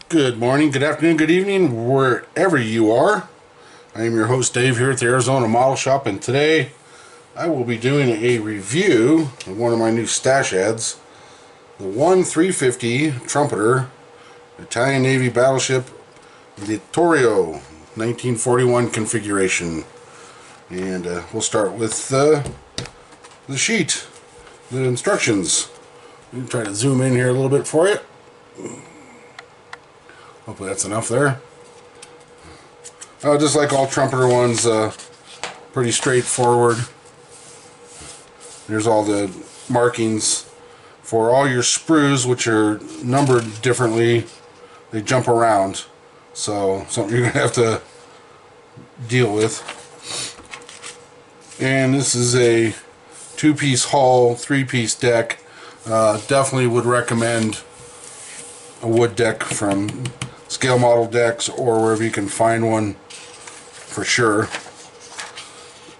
Good morning, good afternoon, good evening, wherever you are. I am your host Dave here at the Arizona Model Shop, and today I will be doing a review of one of my new stash ads, the 350 Trumpeter Italian Navy Battleship Littorio 1941 configuration. And we'll start with the sheet, the instructions. Let me try to zoom in here a little bit for you. Hopefully that's enough there. Just like all Trumpeter ones, pretty straightforward. There's all the markings for all your sprues, which are numbered differently. They jump around, so something you're gonna have to deal with. And this is a two-piece hull, three-piece deck. Definitely would recommend a wood deck from scale model decks or wherever you can find one, for sure.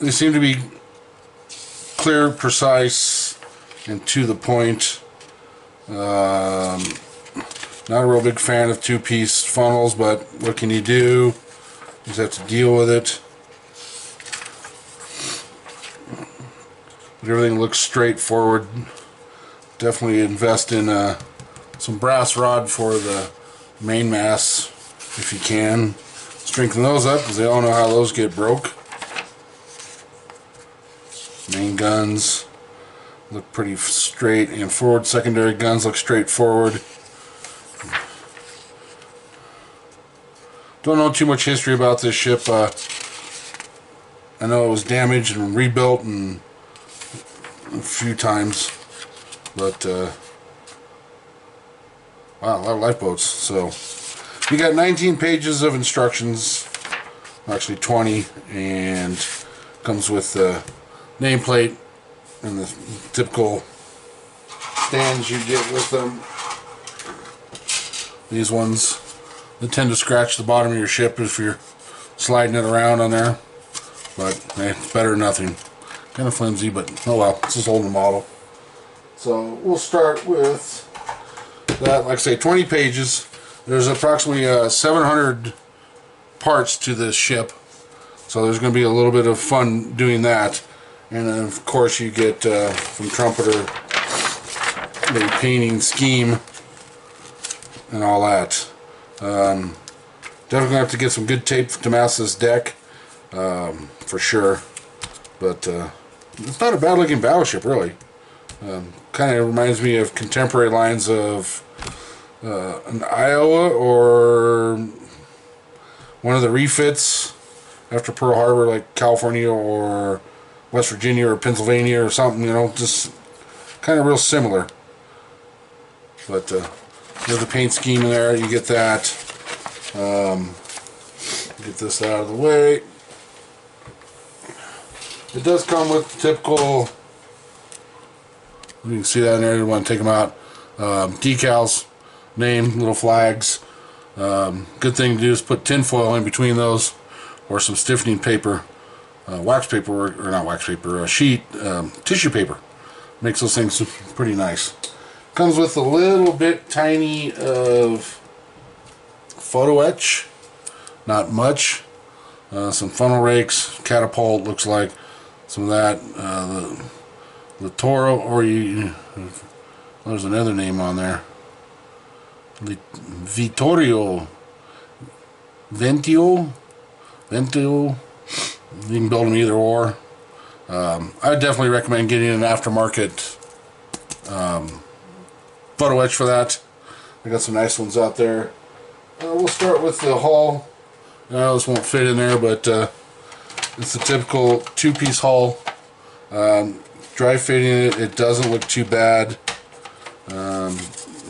They seem to be clear, precise, and to the point. Not a real big fan of two-piece funnels, but what can you do? You just have to deal with it. But everything looks straightforward. Definitely invest in some brass rod for the main mass if you can. Strengthen those up because they all know how those get broke. Main guns look pretty straight and forward. Secondary guns look straight forward. Don't know too much history about this ship. I know it was damaged and rebuilt a few times, but wow, a lot of lifeboats. So you got 19 pages of instructions, actually 20, and comes with the nameplate and the typical stands you get with them. These ones, they tend to scratch the bottom of your ship if you're sliding it around on there, but hey, it's better than nothing. Kind of flimsy, but oh well, it's just holding the model. So we'll start with that. Like I say, 20 pages. There's approximately 700 parts to this ship, so there's going to be a little bit of fun doing that. And then of course you get from Trumpeter the painting scheme and all that. Definitely going to have to get some good tape to mask this deck, for sure. But it's not a bad looking battleship, really. Kind of reminds me of contemporary lines of an Iowa or one of the refits after Pearl Harbor, like California or West Virginia or Pennsylvania or something, you know, just kind of real similar. But there's the paint scheme in there, you get that. Get this out of the way. It does come with the typical, you can see that in there, you want to take them out, decals, name, little flags. Good thing to do is put tin foil in between those, or some stiffening paper, wax paper, or not wax paper, sheet, tissue paper. Makes those things pretty nice. Comes with a little bit tiny of photo etch, not much. Some funnel rakes, catapult, looks like some of that. The Littorio, or there's another name on there. Littorio, Ventio. You can build them either or. I definitely recommend getting an aftermarket photo etch for that. I got some nice ones out there. We'll start with the hull. This won't fit in there, but it's the typical two-piece hull. Dry fitting it, it doesn't look too bad.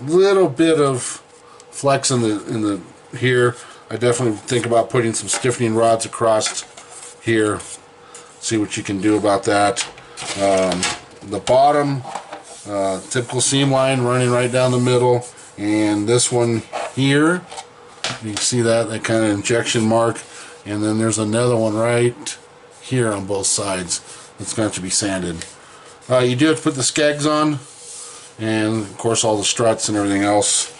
Little bit of flex in the here. I definitely think about putting some stiffening rods across here. See what you can do about that. The bottom, typical seam line running right down the middle, and this one here, you can see that kind of injection mark, and then there's another one right here on both sides that's going to have to be sanded. You do have to put the skegs on, and of course all the struts and everything else,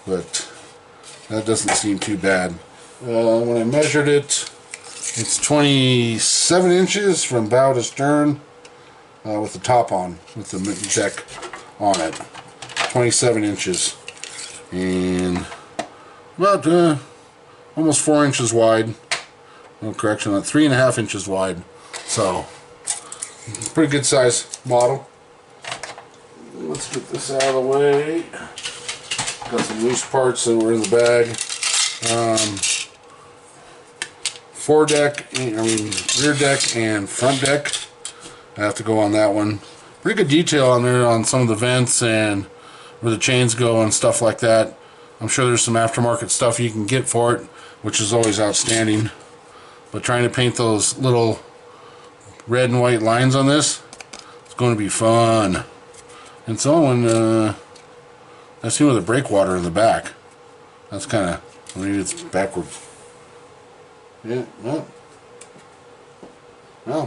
but that doesn't seem too bad. When I measured it, it's 27 inches from bow to stern with the top on, with the deck on it. 27 inches. And about almost 4 inches wide. No correction, 3.5 inches wide. So, pretty good size model. Let's get this out of the way. Got some loose parts that were in the bag. Rear deck and front deck. I have to go on that one. Pretty good detail on there on some of the vents and where the chains go and stuff like that. I'm sure there's some aftermarket stuff you can get for it, which is always outstanding. But trying to paint those little red and white lines on this, it's going to be fun. And so when I see with the breakwater in the back, that's kind of, maybe it's backwards. Yeah, well,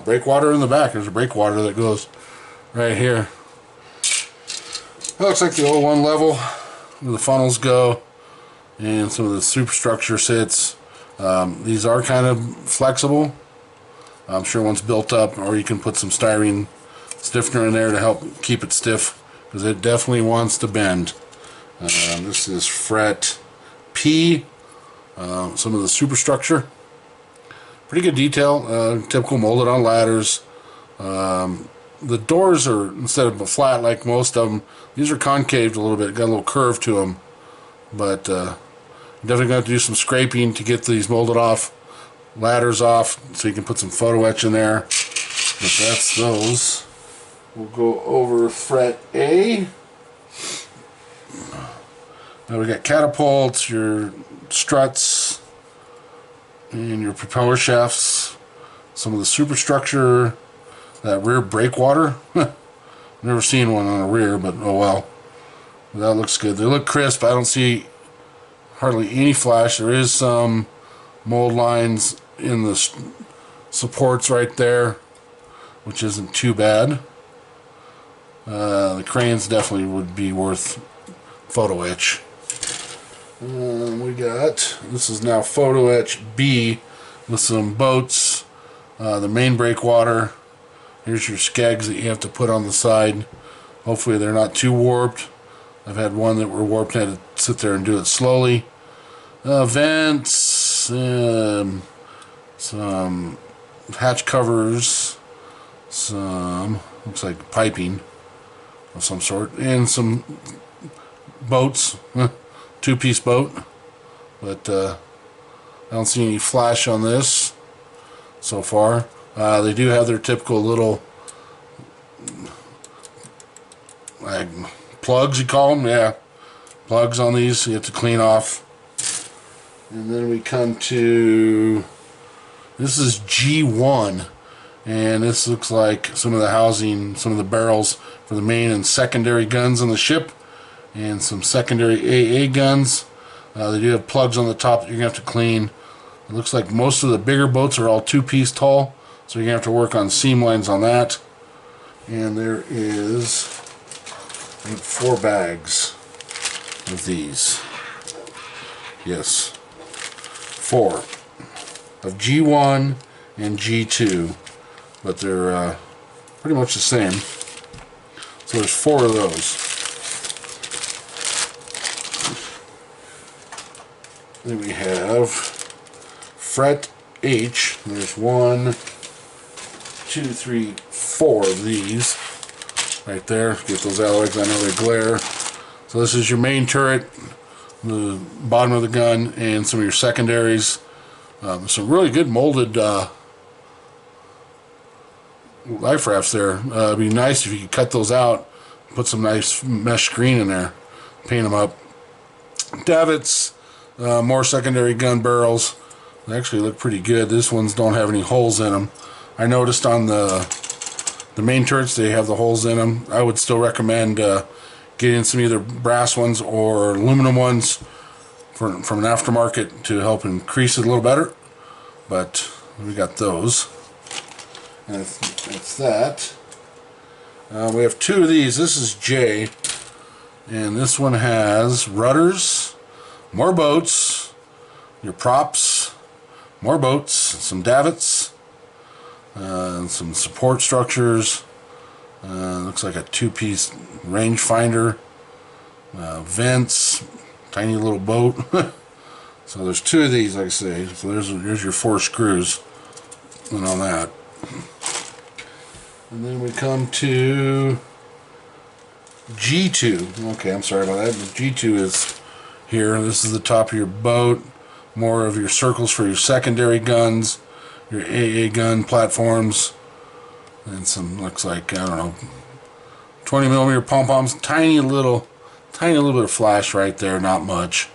breakwater in the back. There's a breakwater that goes right here. That looks like the old one level where the funnels go and some of the superstructure sits. These are kind of flexible. I'm sure once built up, or you can put some styrene stiffener in there to help keep it stiff, because it definitely wants to bend. This is fret P. Some of the superstructure. Pretty good detail. Typical molded on ladders. The doors are, instead of flat like most of them, these are concaved a little bit. Got a little curve to them. But definitely going to have to do some scraping to get these molded off. Ladders off, so you can put some photo etch in there. But that's those. We'll go over fret A. Now we got catapults, your struts, and your propeller shafts. Some of the superstructure, that rear breakwater. Never seen one on a rear, but oh well. That looks good. They look crisp. I don't see hardly any flash. There is some mold lines in the supports right there, which isn't too bad. The cranes definitely would be worth photo etch. We got, this is now photo etch B with some boats, the main breakwater. Here's your skegs that you have to put on the side. Hopefully they're not too warped. I've had one that were warped and I had to sit there and do it slowly. Vents, some hatch covers, some, looks like piping of some sort, and some boats, two-piece boat, but I don't see any flash on this so far. They do have their typical little like plugs, you call them, yeah, plugs on these you have to clean off. And then we come to, this is G1, and this looks like some of the housing, some of the barrels for the main and secondary guns on the ship, and some secondary AA guns. They do have plugs on the top that you're going to have to clean. It looks like most of the bigger boats are all two-piece tall, so you're going to have to work on seam lines on that. And there is, I think, 4 bags of these. Yes, 4 of G1 and G2, but they're pretty much the same. So there's 4 of those. Then we have fret H. There's 1, 2, 3, 4 of these right there. Get those alloys, I know they glare. So this is your main turret, the bottom of the gun, and some of your secondaries. Some really good molded life rafts there. It'd be nice if you could cut those out, put some nice mesh screen in there, paint them up. Davits, more secondary gun barrels. They actually look pretty good. These ones don't have any holes in them. I noticed on the main turrets they have the holes in them. I would still recommend getting some either brass ones or aluminum ones from an aftermarket to help increase it a little better. But we got those. And it's that. We have 2 of these. This is J. And this one has rudders, more boats, your props, more boats, some davits, some support structures. Looks like a two-piece rangefinder, vents, tiny little boat. So there's two of these, like I say. So there's your 4 screws and on that. And then we come to G2. Okay, I'm sorry about that. G2 is here. This is the top of your boat. More of your circles for your secondary guns, your AA gun platforms, and some, looks like, I don't know, 20mm pom-poms. Tiny little bit of flash right there, not much.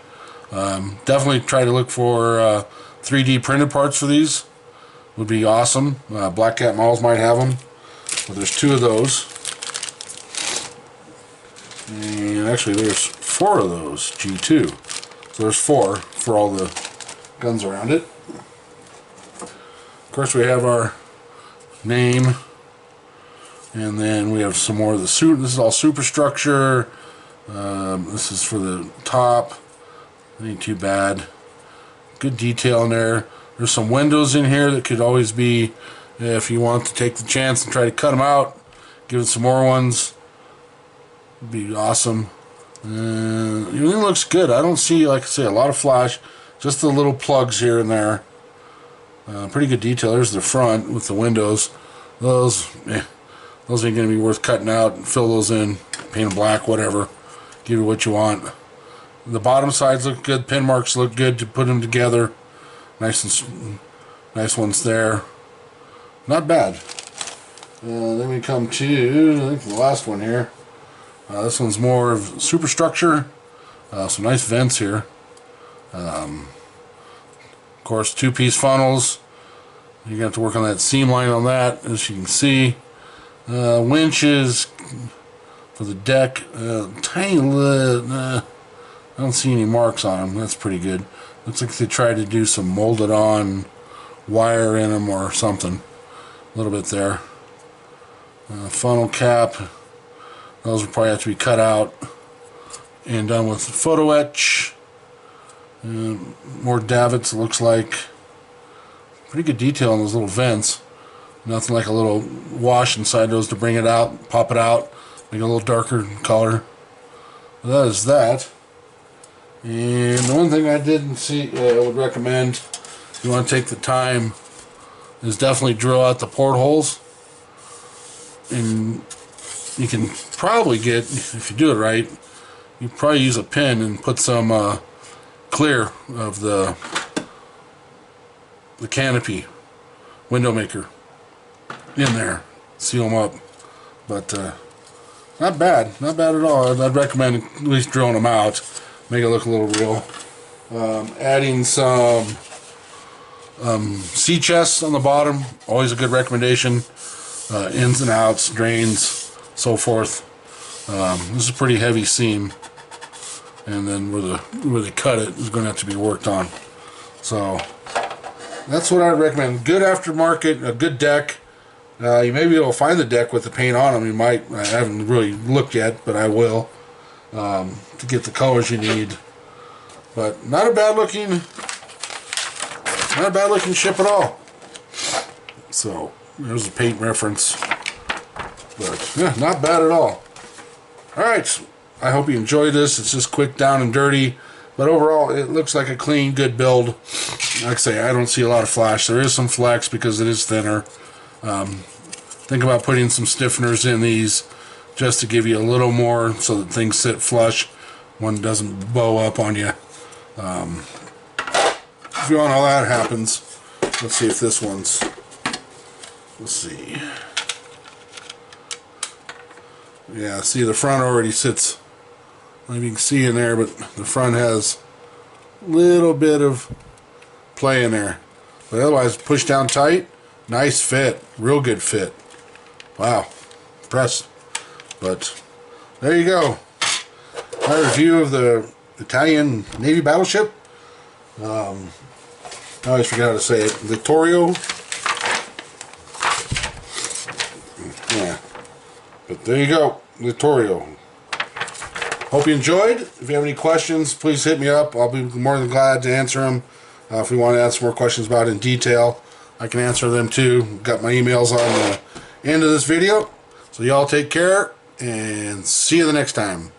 Definitely try to look for 3D printed parts for these. Would be awesome. Black Cat Models might have them, but there's 2 of those. And actually there's 4 of those G2. So there's 4 for all the guns around it. Of course we have our name, and then we have some more of the suit. This is all superstructure. This is for the top. Ain't too bad. Good detail in there. There's some windows in here that could always be, if you want to take the chance and try to cut them out, give it some more ones. It'd be awesome. Everything looks good. I don't see, like I say, a lot of flash. Just the little plugs here and there. Pretty good detail. There's the front with the windows. Those ain't going to be worth cutting out. Fill those in, paint them black, whatever. Give you what you want. The bottom sides look good. Pin marks look good to put them together. Nice ones there. Not bad. Then we come to, I think, the last one here. This one's more of superstructure. Some nice vents here. Of course, 2-piece funnels. You're going to have to work on that seam line on that, as you can see. Winches for the deck. Tiny little, I don't see any marks on them. That's pretty good. Looks like they tried to do some molded on wire in them or something. A little bit there. Funnel cap. Those will probably have to be cut out and done with photo etch. More davits, it looks like. Pretty good detail on those little vents. Nothing like a little wash inside those to bring it out, pop it out, make it a little darker color. That is that. And the one thing I didn't see, I would recommend, if you want to take the time, is definitely drill out the portholes. And you can probably get, if you do it right, you probably use a pin and put some clear of the canopy window maker in there, seal them up. But not bad at all. I'd recommend at least drilling them out, make it look a little real. Adding some sea chests on the bottom, always a good recommendation. Ins and outs, drains, so forth. This is a pretty heavy seam, and then where they cut it is going to have to be worked on. So that's what I'd recommend. Good aftermarket, a good deck. You may be able to find the deck with the paint on them. You might. I haven't really looked yet, but I will, to get the colors you need. But not a bad looking ship at all. So there's a paint reference. But yeah, not bad at all. Alright, I hope you enjoyed this. It's just quick, down and dirty. But overall, it looks like a clean, good build. Like I say, I don't see a lot of flash. There is some flex because it is thinner. Think about putting some stiffeners in these just to give you a little more so that things sit flush. One doesn't bow up on you. If you want all that happens, let's see if this one's... Let's see. Yeah, see, the front already sits. I don't know if you can see in there, but the front has a little bit of play in there. But otherwise, push down tight. Nice fit. Real good fit. Wow. Impressed. But there you go. My review of the Italian Navy battleship. I always forget how to say it. Littorio. Yeah. But there you go. Littorio. Hope you enjoyed. If you have any questions, please hit me up. I'll be more than glad to answer them. If you want to ask more questions about it in detail, I can answer them too. Got my emails on the end of this video. So y'all take care and see you the next time.